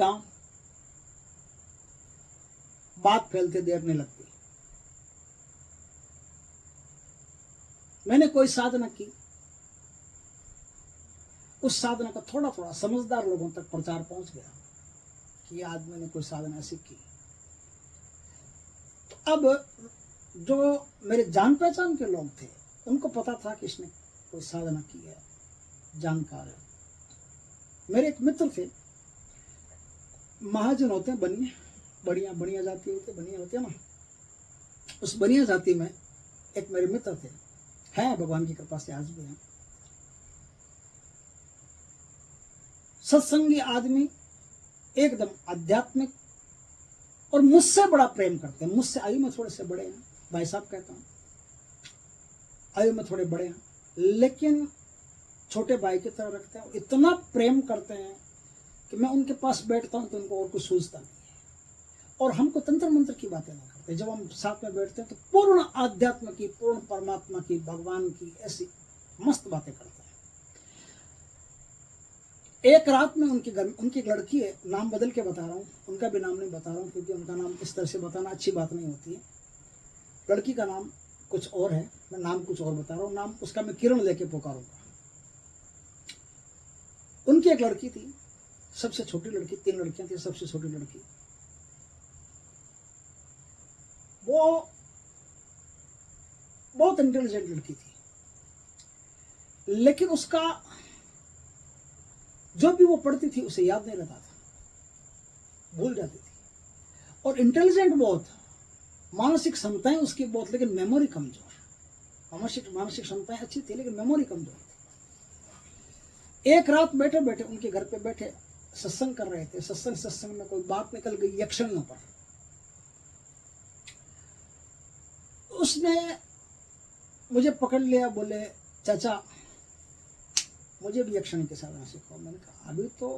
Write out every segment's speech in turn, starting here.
गांव, बात फैलते देर नहीं लगती। मैंने कोई साधना की, उस साधना का थोड़ा थोड़ा समझदार लोगों तक प्रचार पहुंच गया कि ये आदमी ने कोई साधना ऐसी की। तो अब जो मेरे जान पहचान के लोग थे उनको पता था कि इसने कोई साधना की है, जानकार है। मेरे एक मित्र थे, महाजन होते हैं, बनिए, बढ़िया बढ़िया जाति होती है, बनिया होती है ना, उस बनिया जाति में एक मेरे मित्र थे, हैं भगवान की कृपा से आज भी हैं। सत्संगी आदमी, एकदम आध्यात्मिक, और मुझसे बड़ा प्रेम करते हैं। मुझसे आयु में थोड़े से बड़े हैं, भाई साहब कहता हूं, आयु में थोड़े बड़े हैं, लेकिन छोटे भाई की तरह रखते हैं। इतना प्रेम करते हैं कि मैं उनके पास बैठता हूं तो उनको और कुछ सूझता नहीं है। और हमको तंत्र मंत्र की बातें नहीं करते। जब हम साथ में बैठते हैं तो पूर्ण आध्यात्म की, पूर्ण परमात्मा की, भगवान की ऐसी मस्त बातें करते हैं। एक रात में उनके घर, उनकी एक लड़की है, नाम बदल के बता रहा हूँ, उनका भी नाम नहीं बता रहा हूँ क्योंकि उनका नाम इस तरह से बताना अच्छी बात नहीं होती है। लड़की का नाम कुछ और है, मैं नाम कुछ और बता रहा हूँ। नाम उसका मैं किरण लेके पुकारूंगा। उनकी एक लड़की थी, सबसे छोटी लड़की, 3 लड़कियां थी, सबसे छोटी लड़की। वो बहुत इंटेलिजेंट लड़की थी, लेकिन उसका जो भी वो पढ़ती थी उसे याद नहीं रहता था, भूल जाती थी। और इंटेलिजेंट बहुत, मानसिक क्षमताएं उसकी बहुत, लेकिन मेमोरी कमजोर। मानसिक क्षमताएं अच्छी थी लेकिन मेमोरी कमजोर थी। एक रात बैठे बैठे उनके घर पे बैठे सत्संग कर रहे थे। सत्संग में कोई बात निकल गई यक्षिणियों पर। उसने मुझे पकड़ लिया, बोले चाचा मुझे भी यक्षिणी की साधना सिखाओ। मैंने कहा अभी तो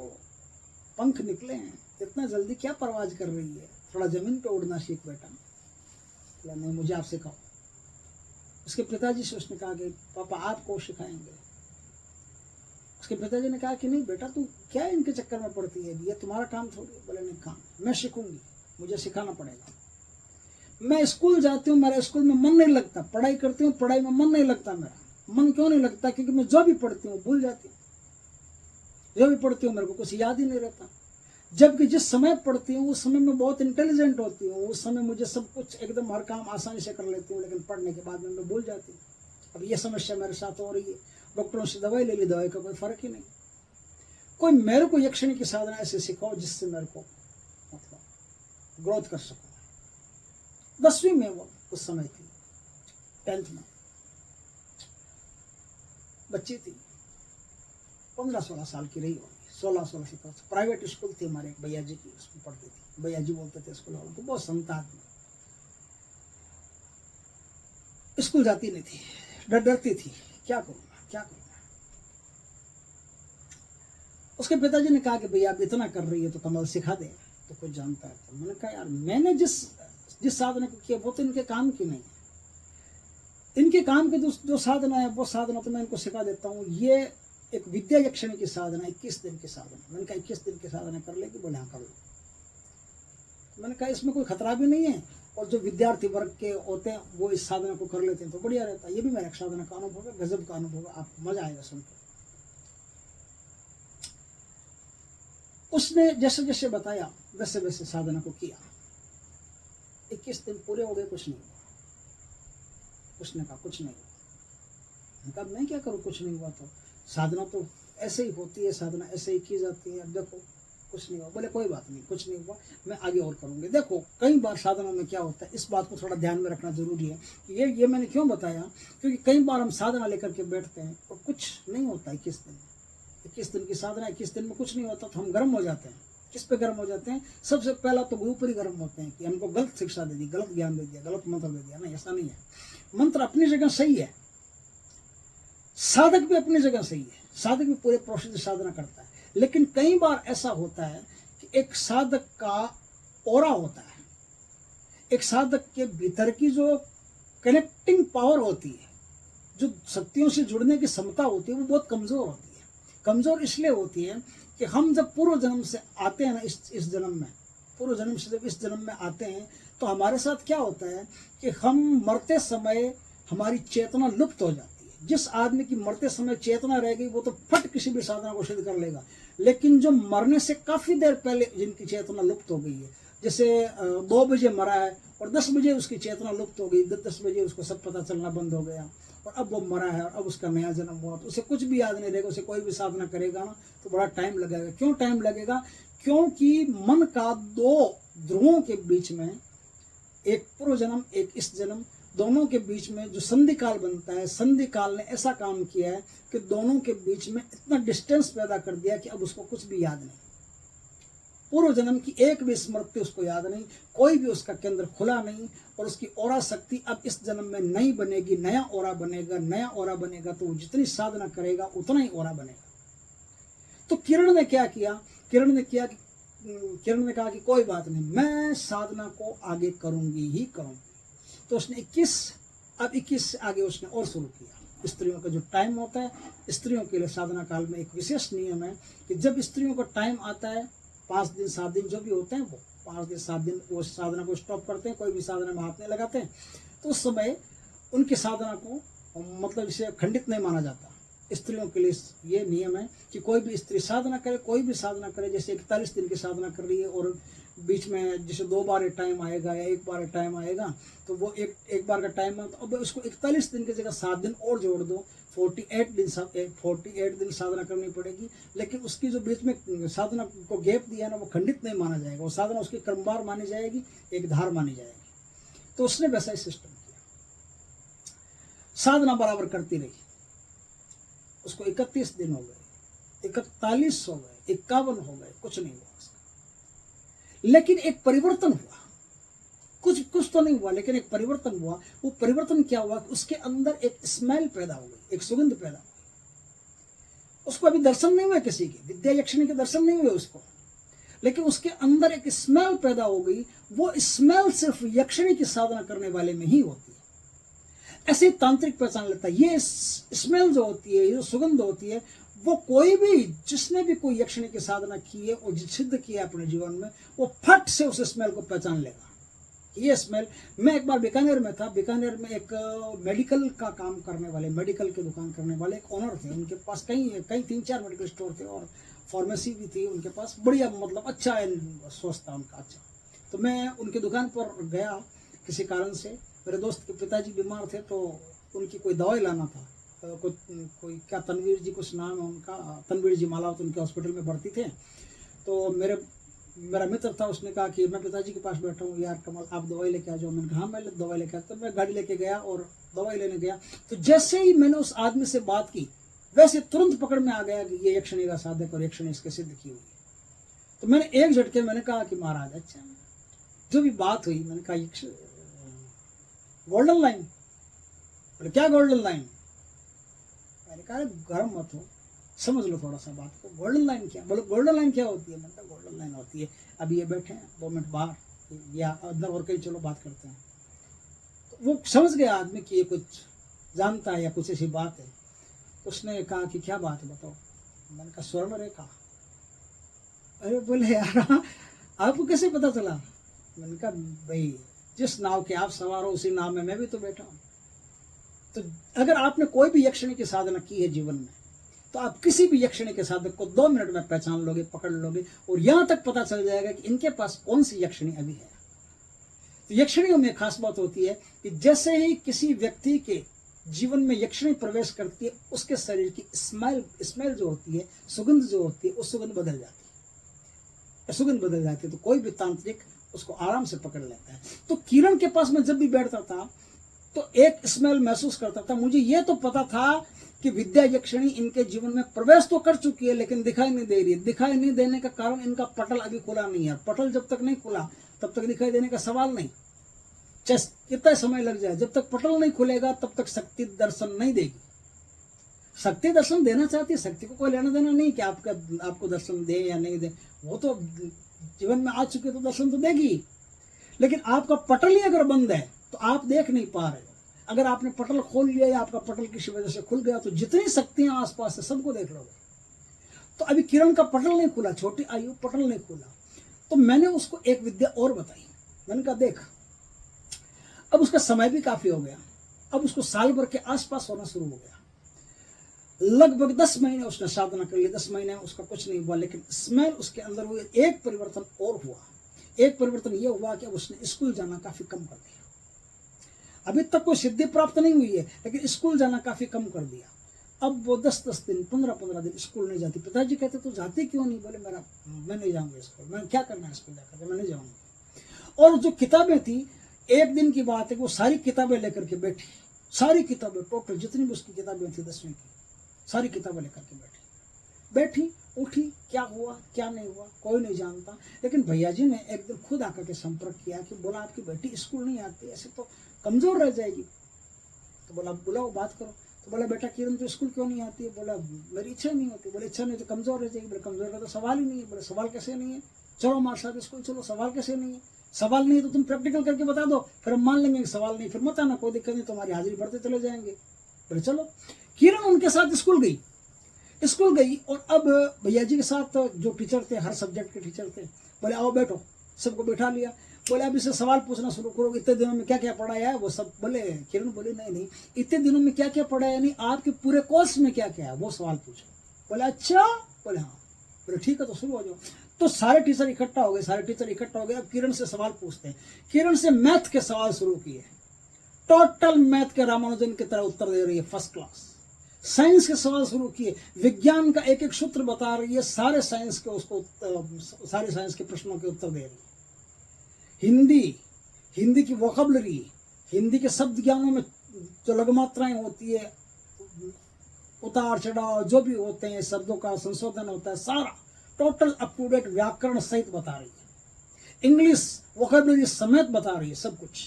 पंख निकले हैं, इतना जल्दी क्या परवाज कर रही है, थोड़ा जमीन पे उड़ना सीख बेटा। बोला नहीं मुझे आप सिखाओ। उसके पिताजी से उसने कहा कि पापा आपको सिखाएंगे। उसके पिताजी ने कहा कि नहीं बेटा तू क्या इनके चक्कर में पड़ती है, ये तुम्हारा काम थोड़ी। बोले नहीं काम मैं सीखूंगी, मुझे सिखाना पड़ेगा। मैं स्कूल जाती हूँ, मेरा स्कूल में मन नहीं लगता, पढ़ाई करती हूँ, पढ़ाई में मन नहीं लगता। मेरा मन क्यों नहीं लगता? क्योंकि मैं जो भी पढ़ती हूँ भूल जाती हूँ, जो भी पढ़ती हूँ मेरे को कुछ याद ही नहीं रहता। जबकि जिस समय पढ़ती हूँ उस समय मैं बहुत इंटेलिजेंट होती हूँ, उस समय मुझे सब कुछ एकदम हर काम आसानी से कर लेती हूँ, लेकिन पढ़ने के बाद में मैं भूल जाती हूँ। अब ये समस्या मेरे साथ हो रही है, डॉक्टरों से दवाई ले ली, दवाई का कोई फर्क ही नहीं। कोई मेरे को यक्षिणी की साधना ऐसे सिखाओ जिससे मेरे को मतलब ग्रोथ कर सकूँ। 10वीं में वो उस समय थी, 10th में बच्ची थी, 15-16 साल की रही होगी, 16-17 साल। प्राइवेट स्कूल थी हमारे एक भैया जी की, उसमें पढ़ती थी। भैया जी बोलते थे स्कूल वालों को, बहुत संत आदमी। स्कूल जाती नहीं थी, डरती थी, क्या करूँगा क्या करूँगा। उसके पिताजी ने कहा कि भैया आप इतना कर रही है तो कमल सिखा दे, तो कुछ जानता है। तो मैंने कहा यार मैंने जिस साधना को किया वो तो इनके काम की नहीं है, इनके काम की जो साधना है वो साधना तो मैं इनको सिखा देता हूँ। ये एक विद्या यक्षिणी की साधना, 21 दिन की साधना। मैंने कहा 21 दिन की साधना कर लेगी? बोले हाँ कर लो। मैंने कहा इसमें कोई खतरा भी नहीं है, और जो विद्यार्थी वर्ग के होते हैं वो इस साधना को कर लेते हैं तो बढ़िया रहता है। ये भी मेरा एक साधना का अनुभव है, गजब का अनुभव है, आपको मजा आएगा सुनकर। उसने जैसे जैसे बताया वैसे वैसे साधना को किया। 21 दिन पूरे हो गए, कुछ नहीं हुआ। उसने कहा कुछ नहीं हुआ। मैंने कहा मैं क्या करूँ कुछ नहीं हुआ तो? साधना तो ऐसे ही होती है, साधना ऐसे ही की जाती है। अब देखो कुछ नहीं हुआ। बोले कोई बात नहीं, कुछ नहीं हुआ, मैं आगे और करूँगी। देखो कई बार साधना में क्या होता है, इस बात को थोड़ा ध्यान में रखना जरूरी है। ये मैंने क्यों बताया, क्योंकि कई बार हम साधना लेकर के बैठते हैं और कुछ नहीं होता। 21 दिन 21 दिन की साधना, 21 दिन में कुछ नहीं होता तो हम गर्म हो जाते हैं। किस पे गर्म हो जाते हैं? सबसे पहला तो ऊपर ही गर्म होते हैं कि हमको गलत शिक्षा दे दी, गलत ज्ञान दे दिया, गलत मंत्र दे दिया। नहीं, ऐसा नहीं है। मंत्र अपनी जगह सही है, साधक भी अपनी जगह सही है, साधक भी पूरे प्रोसेस से साधना करता है। लेकिन कई बार ऐसा होता है कि एक साधक का ऑरा होता है, एक साधक के भीतर की जो कनेक्टिंग पावर होती है, जो शक्तियों से जुड़ने की क्षमता होती है, वो बहुत कमजोर होती है। कमज़ोर इसलिए होती है कि हम जब पूर्व जन्म से आते हैं ना, इस जन्म में, पूर्व जन्म से जब इस जन्म में आते हैं तो हमारे साथ क्या होता है कि हम मरते समय हमारी चेतना लुप्त हो जाती है। जिस आदमी की मरते समय चेतना रह गई वो तो फट किसी भी साधना को सिद्ध कर लेगा, लेकिन जो मरने से काफ़ी देर पहले जिनकी चेतना लुप्त हो गई है, जैसे 2 बजे मरा है और 10 बजे उसकी चेतना लुप्त हो गई, 10 बजे उसको सब पता चलना बंद हो गया और अब वो मरा है और अब उसका नया जन्म हुआ, तो उसे कुछ भी याद नहीं रहेगा। उसे कोई भी साधना करेगा ना तो बड़ा टाइम लगेगा। क्यों टाइम लगेगा? क्योंकि मन का 2 ध्रुवों के बीच में, एक पूर्व जन्म एक इस जन्म, दोनों के बीच में जो संधि काल बनता है, संधि काल ने ऐसा काम किया है कि दोनों के बीच में इतना डिस्टेंस पैदा कर दिया कि अब उसको कुछ भी याद नहीं। पूर्व जन्म की एक भी स्मृति उसको याद नहीं, कोई भी उसका केंद्र खुला नहीं, और उसकी ओरा शक्ति अब इस जन्म में नहीं बनेगी, नया ओरा बनेगा। नया ओरा बनेगा तो वो जितनी साधना करेगा उतना ही ओरा बनेगा। तो किरण ने क्या किया? किरण ने कहा कि कोई बात नहीं, मैं साधना को आगे करूंगी ही करूंगी। तो उसने 21 से आगे उसने और शुरू किया। स्त्रियों का जो टाइम होता है, स्त्रियों के लिए साधना काल में एक विशेष नियम है कि जब स्त्रियों का टाइम आता है, 5 दिन 7 दिन जो भी होते हैं, वो 5 दिन 7 दिन वो साधना को स्टॉप करते हैं, कोई भी साधना में हाथ नहीं लगाते हैं। तो उस समय उनकी साधना को मतलब इसे खंडित नहीं माना जाता। स्त्रियों के लिए ये नियम है कि कोई भी स्त्री साधना करे, कोई भी साधना करे, जैसे 41 दिन की साधना कर रही है और बीच में जैसे 2 बार टाइम आएगा या 1 बार टाइम आएगा, तो वो एक बार का टाइम है, तो अब उसको 41 दिन की जगह 7 दिन और जोड़ दो, 48 दिन साधना करनी पड़ेगी। लेकिन उसकी जो बीच में साधना को गैप दिया ना, वो खंडित नहीं माना जाएगा, वो साधना उसकी क्रमवार मानी जाएगी, एक धार मानी जाएगी। तो उसने वैसा ही सिस्टम किया, साधना बराबर करती रही। उसको 31 दिन हो गए, 41 हो गए, 51 हो गए, कुछ नहीं हुआ उसका। लेकिन एक परिवर्तन हुआ, कुछ तो नहीं हुआ, लेकिन एक परिवर्तन हुआ। वो परिवर्तन क्या हुआ? उसके अंदर एक स्मेल पैदा हो गई, एक सुगंध पैदा हो गई। उसको अभी दर्शन नहीं हुए किसी के, विद्या यक्षिणी के दर्शन नहीं हुए उसको, लेकिन उसके अंदर एक स्मेल पैदा हो गई। वो स्मेल सिर्फ यक्षिणी की साधना करने वाले में ही होती है। ऐसे तांत्रिक पहचान लेता है। ये स्मेल जो होती है, ये जो सुगंध होती है, वो कोई भी जिसने भी कोई यक्षिणी की साधना की है और सिद्ध किया अपने जीवन में, वो फट से उस स्मेल को पहचान लेगा। ये स्मेल, मैं एक बार बीकानेर में था, बीकानेर में एक मेडिकल का काम करने वाले, मेडिकल की दुकान करने वाले एक ओनर थे। उनके पास कई 3-4 मेडिकल स्टोर थे और फार्मेसी भी थी उनके पास, बढ़िया, मतलब अच्छा स्वास्थ्य था उनका, अच्छा। तो मैं उनकी दुकान पर गया किसी कारण से। मेरे दोस्त के पिताजी बीमार थे तो उनकी कोई दवाई लाना था, कोई क्या तनवीर जी कुछ नाम है उनका, तनवीर जी मालावत, उनके हॉस्पिटल में भर्ती थे। तो मेरा मित्र था, उसने कहा कि मैं पिताजी के पास बैठा हूँ, यार कमल आप दवाई लेके आ जाओ। मैंने कहा हाँ मैं दवाई लेके आता। तो मैं गाड़ी लेके गया और दवाई लेने गया। तो जैसे ही मैंने उस आदमी से बात की, वैसे तुरंत पकड़ में आ गया कि ये यक्षिणी का साधक और यक्षिणी इसके सिद्ध की हुई है। तो मैंने एक झटके मैंने कहा कि महाराज अच्छा, जो भी बात हुई, मैंने कहा गोल्डन लाइन। बोले क्या गोल्डन लाइन? मैंने कहा गर्म मत हो, समझ लो थोड़ा सा बात को। गोल्डन लाइन क्या? बोलो गोल्डन लाइन क्या होती है? मैंने कहा गोल्डन लाइन होती है, अभी ये बैठे हैं 2 मिनट बाहर या अंदर और कहीं, चलो बात करते हैं। तो वो समझ गया आदमी कि ये कुछ जानता है या कुछ ऐसी बात है। तो उसने कहा कि क्या बात है बताओ। मैंने कहा स्वर्ण रेखा। अरे बोले यार आपको कैसे पता चला? मैंने कहा भाई जिस नाव के आप सवार हो उसी नाव में मैं भी तो बैठा हूँ। तो अगर आपने कोई भी यक्षिणी की साधना की है जीवन में, तो आप किसी भी यक्षिणी के साधक को 2 मिनट में पहचान लोगे, पकड़ लोगे, और यहां तक पता चल जाएगा कि इनके पास कौन सी यक्षिणी अभी है। तो यक्षिणियों में खास बात होती है कि जैसे ही किसी व्यक्ति के जीवन में यक्षिणी प्रवेश करती है, उसके शरीर की स्मेल जो होती है, सुगंध जो होती है, उस सुगंध बदल जाती है। सुगंध बदल जाती है तो कोई भी तांत्रिक उसको आराम से पकड़ लेता है। तो किरण के पास मैं जब भी बैठता था तो एक स्मेल महसूस करता था। मुझे ये तो पता था कि विद्या यक्षिणी इनके जीवन में प्रवेश तो कर चुकी है, लेकिन दिखाई नहीं दे रही है। दिखाई नहीं देने का कारण इनका पटल अभी खुला नहीं है। पटल जब तक नहीं खुला तब तक दिखाई देने का सवाल नहीं। चाहे कितना समय लग जाए, जब तक पटल नहीं खुलेगा तब तक शक्ति दर्शन नहीं देगी। शक्ति दर्शन देना चाहती है, शक्ति को कोई लेना देना नहीं कि आपको दर्शन दे या नहीं दे। वो तो जीवन में आ चुके तो दर्शन तो देगी, लेकिन आपका पटल ही अगर बंद है तो आप देख नहीं पा रहे हो। अगर आपने पटल खोल लिया या आपका पटल किसी वजह से खुल गया तो जितनी शक्तियां आसपास है सबको देख लोगे। तो अभी किरण का पटल नहीं खुला, छोटी आयु पटल नहीं खुला। तो मैंने उसको एक विद्या और बताई। मैंने कहा देख, अब उसका समय भी काफी हो गया, अब उसको साल भर के आसपास होना शुरू हो गया। लगभग 10 महीने उसने साधना कर ली, 10 महीने उसका कुछ नहीं हुआ, लेकिन स्मेल उसके अंदर हुई। एक परिवर्तन और हुआ। एक परिवर्तन यह हुआ कि अब उसने स्कूल जाना काफी कम कर दिया। अभी तक कोई सिद्धि प्राप्त नहीं हुई है, लेकिन स्कूल जाना काफी कम कर दिया। अब वो 10-10 दिन, 15-15 दिन स्कूल नहीं जाती। पिताजी कहते तू जाती क्यों नहीं? बोले मैं नहीं जाऊंगी स्कूल, मैं क्या करना है स्कूल जाकर, मैं नहीं जाऊंगी। और जो किताबें थी, एक दिन की बात है, वो सारी किताबें लेकर के बैठी, सारी किताबें टोटल जितनी भी उसकी किताबें थी 10वीं की, सारी किताबें लेकर के बैठी उठी। क्या हुआ क्या नहीं हुआ कोई नहीं जानता, लेकिन भैया जी ने एक दिन खुद आकर के संपर्क किया कि बोला आपकी बेटी स्कूल नहीं आती, ऐसे तो कमजोर रह जाएगी। तो बोला बुलाओ बात करो। तो बोला बेटा किरण तो स्कूल क्यों नहीं आती है? बोला मेरी इच्छा नहीं होती। बोले इच्छा नहीं तो कमजोर रह जाएगी। बोले कमजोर का तो सवाल ही नहीं है। बोले सवाल कैसे नहीं है? चलो हमारे साथ स्कूल चलो। सवाल कैसे नहीं है? सवाल नहीं है तो तुम प्रैक्टिकल करके बता दो, फिर हम मान लेंगे कि सवाल नहीं, फिर मत आना, कोई दिक्कत नहीं, तुम्हारी हाजिरी बढ़ते चले जाएंगे। बोले चलो। किरण उनके साथ स्कूल गई और अब भैया जी के साथ जो टीचर थे, हर सब्जेक्ट के टीचर थे, बोले आओ बैठो, सबको बैठा लिया। बोले अब इससे सवाल पूछना शुरू करो, इतने दिनों में क्या क्या पढ़ाया है वो सब। बोले किरण बोले नहीं इतने दिनों में क्या क्या पढ़ाया, नहीं आपके पूरे कोर्स में क्या क्या है वो सवाल पूछो। बोले अच्छा। बोले हाँ। बोले ठीक है तो शुरू हो जाओ। तो सारे टीचर इकट्ठा हो गए। अब किरण से सवाल पूछते हैं। किरण से मैथ के सवाल शुरू किए, टोटल मैथ के रामानुजन की तरह उत्तर दे रही है, फर्स्ट क्लास। साइंस के सवाल शुरू किए, विज्ञान का एक एक सूत्र बता रही है, सारे साइंस के प्रश्नों के उत्तर दे रही है। हिंदी की वोकैबुलरी, हिंदी के शब्द ज्ञानों में जो लघु मात्राएं होती है, उतार चढ़ाव जो भी होते हैं, शब्दों का संशोधन होता है, सारा टोटल अप टू डेट व्याकरण सहित बता रही है। इंग्लिश वोकैबुलरी समेत बता रही है सब कुछ,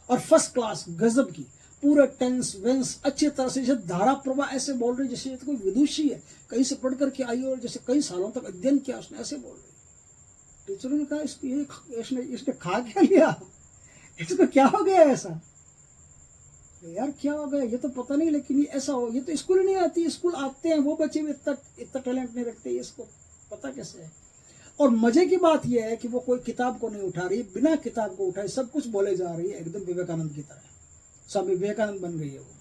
और फर्स्ट क्लास गजब की, पूरे टेंस वेंस अच्छी तरह से, जैसे धारा प्रवाह ऐसे बोल रही जैसे कोई विदुषी है, कहीं से पढ़ करके आई और जैसे कई सालों तक अध्ययन किया उसने, ऐसे बोल रही। टीचरों ने कहा इसने खा क्या लिया, इसको क्या हो गया ऐसा? यार क्या हो गया ये तो पता नहीं, लेकिन ये ऐसा हो, ये तो स्कूल नहीं आती, स्कूल आते हैं वो बच्चे भी इतना टैलेंट नहीं रखते, इसको पता कैसे है? और मजे की बात यह है कि वो कोई किताब को नहीं उठा रही, बिना किताब को उठाए सब कुछ बोले जा रही है, एकदम विवेकानंद की तरह। स्वामी विवेकानंद बन गई है वो,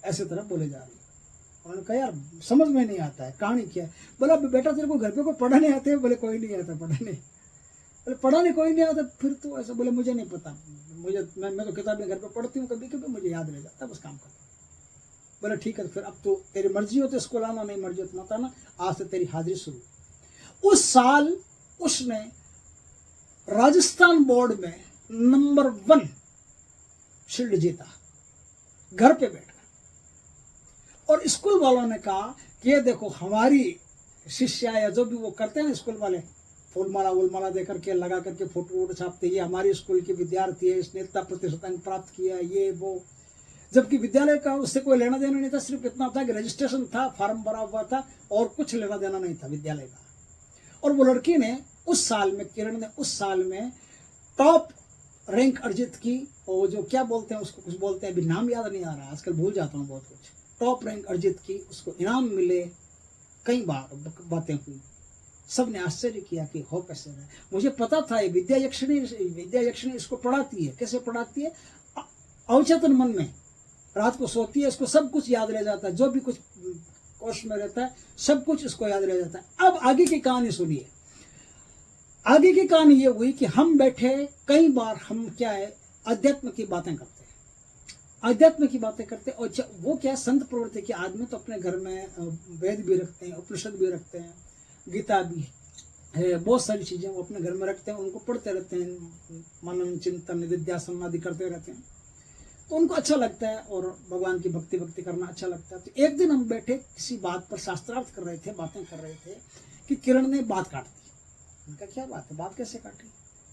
ऐसे तरह बोले जा रही है। उन्होंने कहा यार समझ में नहीं आता है कहानी क्या है। बोला बेटा तेरे को घर पे कोई पढ़ाने आते हैं? बोले कोई नहीं आता पढ़ाने। बोले पढ़ाने कोई नहीं आता फिर तो ऐसा? बोले मुझे नहीं पता, मैं तो किताबें घर पे पढ़ती हूँ, कभी कभी मुझे याद रह जाता है, बस काम करता हूँ। बोले ठीक है फिर अब तो तेरी मर्जी हो तो स्कूल आना, नहीं मर्जी हो तो मत आना, आज से तेरी हाजिरी शुरू। उस साल उसने राजस्थान बोर्ड में नंबर 1 शील्ड जीता, घर पे बैठकर। और स्कूल वालों ने कहा कि ये देखो हमारी शिष्या या जो भी वो करते हैं स्कूल वाले, फूलमाला वूलमाला दे करके लगा करके फोटो छापते, ये हमारी स्कूल की विद्यार्थी है, इसने इतना प्रतिशत अंक प्राप्त किया, ये वो। जबकि विद्यालय का उससे कोई लेना देना नहीं था, सिर्फ इतना था कि रजिस्ट्रेशन था, फॉर्म भरा हुआ था और कुछ लेना देना नहीं था विद्यालय का। और वो लड़की ने उस साल में, किरण ने उस साल में टॉप रैंक अर्जित की, और जो क्या बोलते हैं उसको, कुछ बोलते हैं अभी नाम याद नहीं आ रहा, आजकल भूल जाता हूँ बहुत कुछ। टॉप रैंक अर्जित की, उसको इनाम मिले, कई बार बातें हुई, सबने आश्चर्य किया कि हो कैसे रहे। मुझे पता था ये विद्या यक्षिणी इसको पढ़ाती है। कैसे पढ़ाती है? अवचेतन मन में रात को सोती है, इसको सब कुछ याद रह जाता है, जो भी कुछ कोश में रहता है सब कुछ इसको याद रह जाता है। अब आगे की कहानी सुनिए। आगे की कहानी ये हुई कि हम बैठे, कई बार हम क्या है अध्यात्म की बातें करते हैं, अध्यात्म की बातें करते हैं। और वो क्या संत प्रवृत्ति के आदमी तो अपने घर में वेद भी रखते हैं, उपनिषद भी रखते हैं, गीता भी है, बहुत सारी चीजें वो अपने घर में रखते हैं, उनको पढ़ते रहते हैं, मनन चिंतन निधिध्यासन आदि करते रहते हैं, तो उनको अच्छा लगता है और भगवान की भक्ति करना अच्छा लगता है। तो एक दिन हम बैठे किसी बात पर शास्त्रार्थ कर रहे थे, बातें कर रहे थे कि किरण ने बात काट दी। उनका क्या बात है, बात कैसे काटी?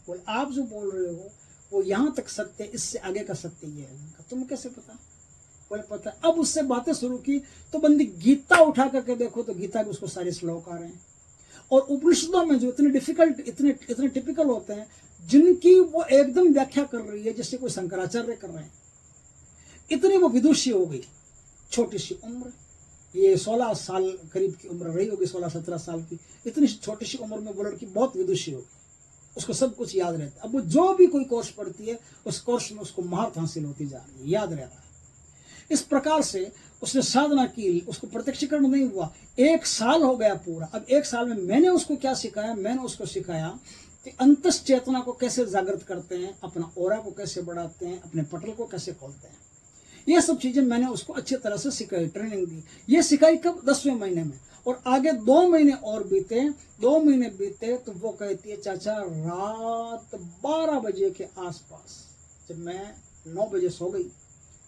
बोले आप जो बोल रहे हो वो यहाँ तक सत्य, इससे आगे का सत्य ये है। उनका तुम्हें कैसे पता? बोले पता। अब उससे बातें शुरू की तो बंदी गीता उठा करके देखो तो गीता के उसको सारे श्लोक आ रहे हैं, और उपनिषदों में जो इतने डिफिकल्ट, इतने टिपिकल होते हैं, जिनकी वो एकदम व्याख्या कर रही है जैसे कोई शंकराचार्य कर रहे हैं, इतनी वो विदुषी हो गई, छोटी सी उम्र, ये 16 साल करीब की उम्र रही होगी, 16-17 साल की। इतनी छोटी सी उम्र में वो लड़की बहुत विदुषी होगी, उसको सब कुछ याद रहता है। अब वो जो भी कोई कोर्स पढ़ती है उस कोर्स में उसको महारत हासिल होती जा रही है, याद रह रहा है। इस प्रकार से उसने साधना की, उसको प्रत्यक्षीकरण नहीं हुआ। 1 साल हो गया पूरा। अब 1 साल में मैंने उसको क्या सिखाया? मैंने उसको सिखाया कि अंतस चेतना को कैसे जागृत करते हैं, अपना ऑरा को कैसे बढ़ाते हैं, अपने पटल को कैसे खोलते हैं। ये सब चीजें मैंने उसको अच्छी तरह से सिखाई, ट्रेनिंग दी। ये सिखाई कब? 10वें महीने में। और आगे 2 महीने और बीते, 2 महीने बीते तो वो कहती है चाचा रात 12 बजे के आसपास, जब मैं 9 बजे सो गई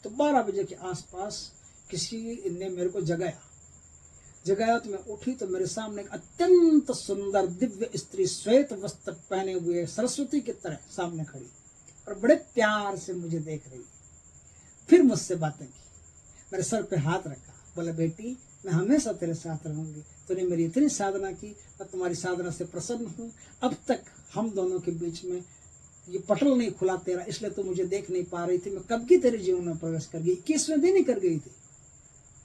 तो 12 बजे के आसपास किसी ने मेरे को जगाया तो मैं उठी तो मेरे सामने एक अत्यंत सुंदर दिव्य स्त्री श्वेत वस्त्र पहने हुए सरस्वती की तरह सामने खड़ी और बड़े प्यार से मुझे देख रही। फिर मुझसे बातें की, मेरे सर पे हाथ रखा, बोला बेटी मैं हमेशा तेरे साथ रहूंगी, तूने मेरी इतनी साधना की, मैं तुम्हारी साधना से प्रसन्न हूँ। अब तक हम दोनों के बीच में ये पटल नहीं खुला तेरा, इसलिए तो मुझे देख नहीं पा रही थी। मैं कब की तेरे जीवन में प्रवेश कर गई, 21वें दिन ही कर गई थी,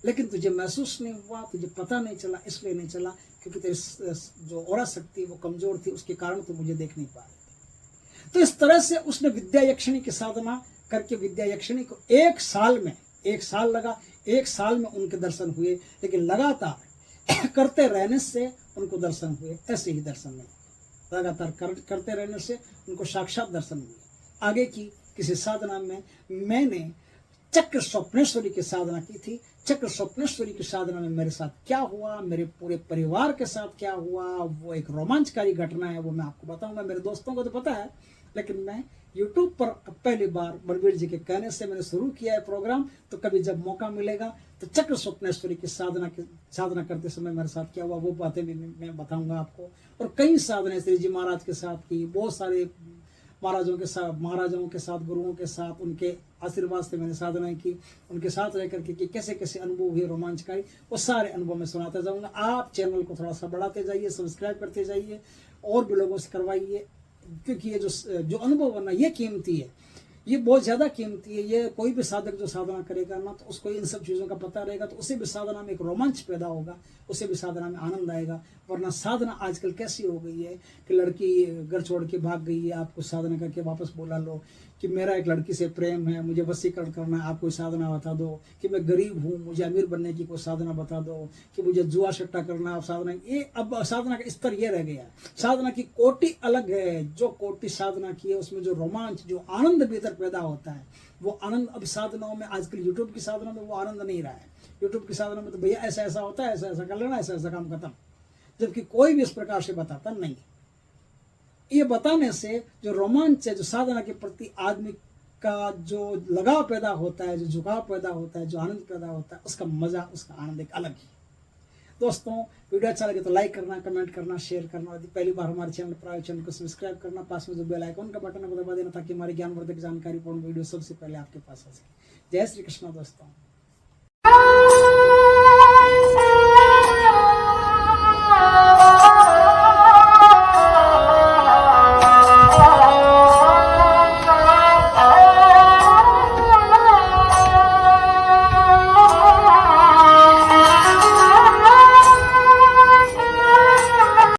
लेकिन तुझे महसूस नहीं हुआ, तुझे पता नहीं चला। इसलिए नहीं चला क्योंकि तेरी जो ऑरा शक्ति वो कमजोर थी, उसके कारण तो मुझे देख नहीं पा रही थी। तो इस तरह से उसने विद्या यक्षिणी की साधना करके विद्या यक्षिणी को 1 साल में, 1 साल लगा, 1 साल में उनके दर्शन हुए। लेकिन लगातार करते रहने से उनको दर्शन हुए, ऐसे ही दर्शन नहीं, लगातार करते रहने से उनको साक्षात दर्शन हुए। आगे की किसी साधना में मैंने चक्र स्वप्नेश्वरी की साधना की थी। चक्र स्वप्नेश्वरी की साधना में मेरे साथ क्या हुआ, मेरे पूरे परिवार के साथ क्या हुआ, वो एक रोमांचकारी घटना है, वो मैं आपको बताऊंगा। मेरे दोस्तों को तो पता है, लेकिन मैं YouTube पर पहली बार बलबीर जी के कहने से मैंने शुरू किया है प्रोग्राम। तो कभी जब मौका मिलेगा तो चक्र स्वप्नेश्वरी की साधना करते समय मेरे साथ क्या हुआ वो बातें भी मैं बताऊंगा आपको। और कई साधनाएं श्री जी महाराज के साथ की, बहुत सारे महाराजाओं के साथ, गुरुओं के साथ, उनके आशीर्वाद से मैंने साधनाएं की, उनके साथ रह करके कि कैसे कैसे अनुभव हुए रोमांचकारी, वो सारे अनुभव मैं सुनाता जाऊंगा। आप चैनल को थोड़ा सा बढ़ाते जाइए, सब्सक्राइब करते जाइए और भी लोगों से करवाइए, क्योंकि ये जो अनुभव बनना ये कीमती है, ये बहुत ज़्यादा कीमती है। ये कोई भी साधक जो साधना करेगा ना तो उसको इन सब चीज़ों का पता रहेगा, तो उसे भी साधना में एक रोमांच पैदा होगा, उसे भी साधना में आनंद आएगा। वरना साधना आजकल कैसी हो गई है कि लड़की घर छोड़ के भाग गई है, आपको साधना करके वापस बोला लो कि मेरा एक लड़की से प्रेम है, मुझे वशीकरण करना है, आप कोई साधना बता दो, कि मैं गरीब हूँ मुझे अमीर बनने की कोई साधना बता दो, कि मुझे जुआ सट्टा करना, आप साधना। ये अब साधना का स्तर ये रह गया है। साधना की कोटि अलग है, जो कोटि साधना की है उसमें जो रोमांच, जो आनंद भीतर पैदा होता है, वो आनंद अब साधनाओं में, आजकल यूट्यूब की साधना में वो आनंद नहीं रहा है। यूट्यूब की साधना में तो भैया ऐसा ऐसा होता है, ऐसा ऐसा कर लेना, ऐसा ऐसा काम खत्म, जबकि कोई भी इस प्रकार से बताता नहीं। ये बताने से जो रोमांच है, जो साधना के प्रति आदमी का जो लगाव पैदा होता है, जो झुकाव पैदा होता है, जो आनंद पैदा होता है, उसका मजा, उसका आनंद एक अलग ही। दोस्तों वीडियो अच्छा लगे तो लाइक करना, कमेंट करना, शेयर करना, यदि पहली बार हमारे चैनल को सब्सक्राइब करना, पास में जो बेल आइकन का बटन है दबा देना, ताकि हमारी ज्ञानवर्धक जानकारी पूर्ण वीडियो सबसे पहले आपके पास आ सके। जय श्री कृष्ण दोस्तों।